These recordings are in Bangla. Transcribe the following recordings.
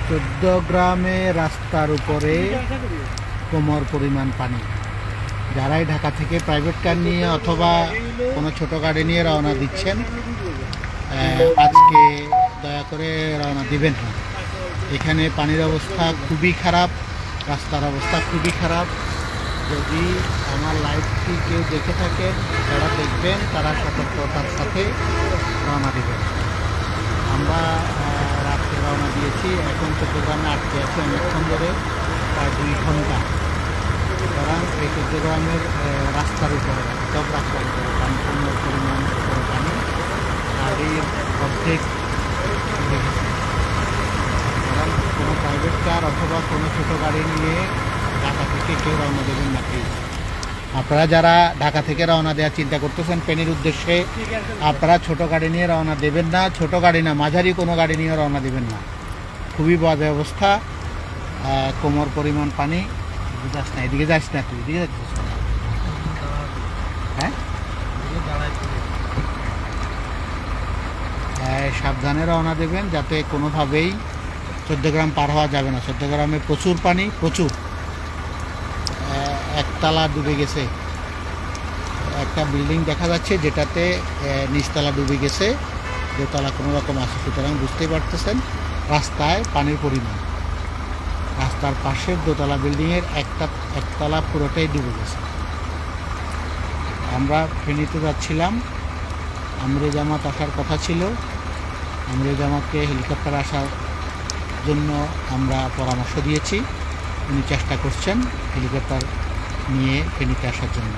চৌদ্দগ্রামে রাস্তার উপরে কোমর পরিমাণ পানি। যারাই ঢাকা থেকে প্রাইভেট কার নিয়ে অথবা কোনো ছোটো গাড়ি নিয়ে রওনা দিচ্ছেন, আজকে দয়া করে রওনা দিবেন না। এখানে পানির অবস্থা খুবই খারাপ, রাস্তার অবস্থা খুবই খারাপ। যদি আমার লাইভটি কেউ দেখে থাকেন, যারা দেখবেন তারা সতর্কতার সাথে রওনা দেবেন। আমরা রাত্রে রওনা দিয়েছি, এখন চট্টগ্রামে আটকে আছি অনেকক্ষণ ধরে, প্রায় 2 ঘন্টা। সুতরাং এই চট্টগ্রামের রাস্তার উপরে, সব রাস্তার উপরে সম্পূর্ণ পরিমাণ উপরে পানি, গাড়ির অর্ধেক ডুবে গেছে। সুতরাং কোনো প্রাইভেট কার অথবা কোনো ছোটো গাড়ি নিয়ে ঢাকা থেকে কেউ রওনা দেবেন না প্লিজ। আপনারা যারা ঢাকা থেকে রওনা দেওয়ার চিন্তা করতেছেন ফেনীর উদ্দেশ্যে, আপনারা ছোটো গাড়ি নিয়ে রওনা দেবেন না। ছোটো গাড়ি না, মাঝারি কোনো গাড়ি নিয়ে রওনা দেবেন না। খুবই বাজে অবস্থা, কোমর পরিমাণ পানি। যাস না, এদিকে যাস না, তুই এদিকে যাচ্ছিস। হ্যাঁ, সাবধানে রওনা দেবেন, যাতে কোনোভাবেই চৌদ্দগ্রাম পার হওয়া যাবে না। চৌদ্দগ্রামে প্রচুর পানি, প্রচুর। একতলা ডুবে গেছে, একটা বিল্ডিং দেখা যাচ্ছে যেটাতে নিচতলা ডুবে গেছে, দোতলা কোনো রকম আছে। সুতরাং বুঝতেই পারতেছেন রাস্তায় পানির পরিমাণ। রাস্তার পাশের দোতলা বিল্ডিংয়ের একতলা পুরোটাই ডুবে গেছে। আমরা ফেনীতে যাচ্ছিলাম, আমরে জামাত আসার কথা ছিল। আমরে জামাতকে হেলিকপ্টার আসার জন্য আমরা পরামর্শ দিয়েছি, উনি চেষ্টা করছেন হেলিকপ্টার নিয়ে ফেনীতে আসার জন্য।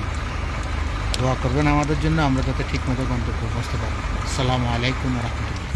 দোয়া করবেন আমাদের জন্য, আমরা যাতে ঠিকমতো গন্তব্যে পৌঁছতে পারি। আসসালামু আলাইকুম রহমতুল্লাহ।